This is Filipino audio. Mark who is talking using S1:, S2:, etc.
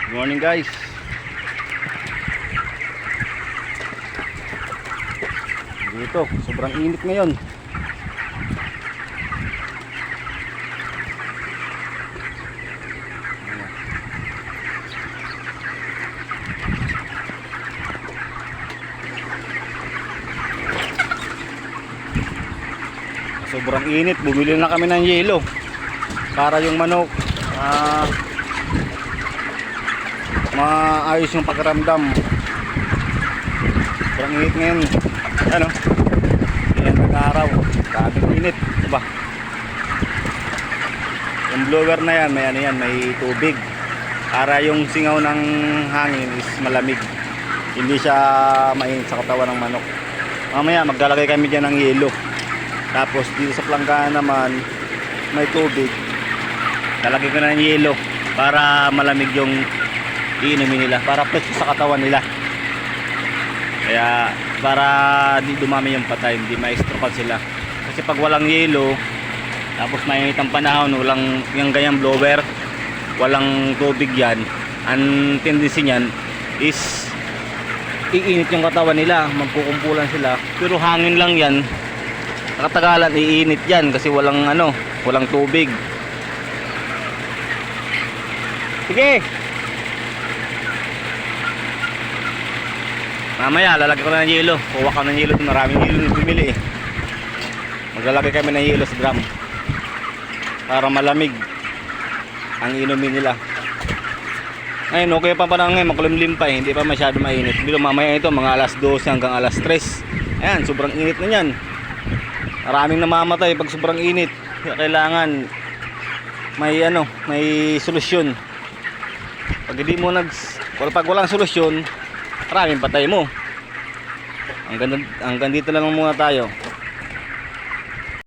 S1: Good morning guys. Dito, sobrang init ngayon. Sobrang init, bumili na kami ng yelo para yung manok maayos yung pakiramdam. Sobrang init ngayon. Ano? Yan nag-araw. Sabing init, diba? Yung blower na yan, may ano yan, may tubig para yung singaw ng hangin is malamig, hindi siya mainit sa katawan ng manok. Mamaya maglalagay kami dyan ng yelo. Tapos dito sa planggana naman may tubig, lalagay ko na ng yelo para malamig yung iinumin nila, para fresh sa katawan nila. Kaya para di dumami yung patay, hindi ma-estropan sila. Kasi pag walang yelo, tapos mainit ang panahon, walang yung ganyang blower, walang tubig yan, ang tendency niyan is iinit yung katawan nila, magkukumpulan sila. Pero hangin lang yan, katagalan iinit yan kasi walang ano, walang tubig. Sige. Mamaya lalagay ko na ng yelo. Kuha ko ng yelo, maraming yelo na bumili eh. Maglalagay kami ng yelo sa drum para malamig ang inumin nila. Ngayon okay pa ngayon, makulimlim pa eh, hindi pa masyado mainit. Pero mamaya ito mga alas 12 hanggang alas 3. Ayan, sobrang init na yan. Maraming namamatay pag sobrang init. Kaya kailangan may ano, may solusyon. Pag hindi mo pag walang solusyon, maraming patay mo. Hanggang dito lang muna tayo.